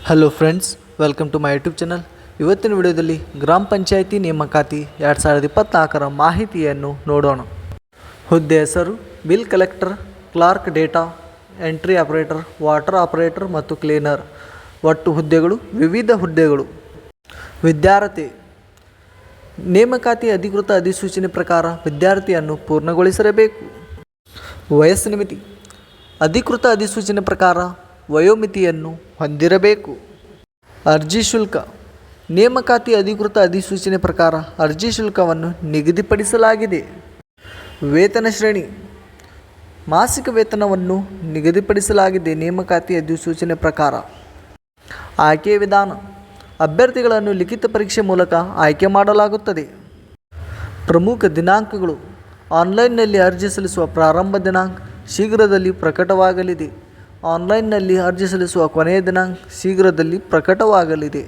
Hello friends, welcome to my YouTube channel. ಇವತ್ತಿನ ವಿಡಿಯೋದಲ್ಲಿ ಗ್ರಾಮ ಪಂಚಾಯಿತಿ ನೇಮಕಾತಿ 2024ರ ಮಾಹಿತಿಯನ್ನು ನೋಡೋಣ. ಹುದ್ದೆ ಹೆಸರು: bill collector, Clarke, data entry operator, water operator ಮತ್ತು ಕ್ಲೀನರ್. ಒಟ್ಟು ಹುದ್ದೆಗಳು: ವಿವಿಧ ಹುದ್ದೆಗಳು. ವಿದ್ಯಾರ್ಥಿ ನೇಮಕಾತಿ ಅಧಿಕೃತ ಅಧಿಸೂಚನೆ ಪ್ರಕಾರ ವಿದ್ಯಾರ್ಥಿಯನ್ನು ಪೂರ್ಣಗೊಳಿಸಿರಬೇಕು. ವಯಸ್ಸಿನ ಮಿತಿ: ಅಧಿಕೃತ ಅಧಿಸೂಚನೆ ಪ್ರಕಾರ ವಯೋಮಿತಿಯನ್ನು ಹೊಂದಿರಬೇಕು. ಅರ್ಜಿ ಶುಲ್ಕ: ನೇಮಕಾತಿ ಅಧಿಕೃತ ಅಧಿಸೂಚನೆ ಪ್ರಕಾರ ಅರ್ಜಿ ಶುಲ್ಕವನ್ನು ನಿಗದಿಪಡಿಸಲಾಗಿದೆ. ವೇತನ ಶ್ರೇಣಿ: ಮಾಸಿಕ ವೇತನವನ್ನು ನಿಗದಿಪಡಿಸಲಾಗಿದೆ ನೇಮಕಾತಿ ಅಧಿಸೂಚನೆ ಪ್ರಕಾರ. ಆಯ್ಕೆ ವಿಧಾನ: ಅಭ್ಯರ್ಥಿಗಳನ್ನು ಲಿಖಿತ ಪರೀಕ್ಷೆ ಮೂಲಕ ಆಯ್ಕೆ ಮಾಡಲಾಗುತ್ತದೆ. ಪ್ರಮುಖ ದಿನಾಂಕಗಳು: ಆನ್ಲೈನ್ನಲ್ಲಿ ಅರ್ಜಿ ಸಲ್ಲಿಸುವ ಪ್ರಾರಂಭ ದಿನಾಂಕ ಶೀಘ್ರದಲ್ಲಿ ಪ್ರಕಟವಾಗಲಿದೆ. ಆನ್ಲೈನ್ನಲ್ಲಿ ಅರ್ಜಿ ಸಲ್ಲಿಸುವ ಕೊನೆಯ ದಿನಾಂಕ ಶೀಘ್ರದಲ್ಲಿ ಪ್ರಕಟವಾಗಲಿದೆ.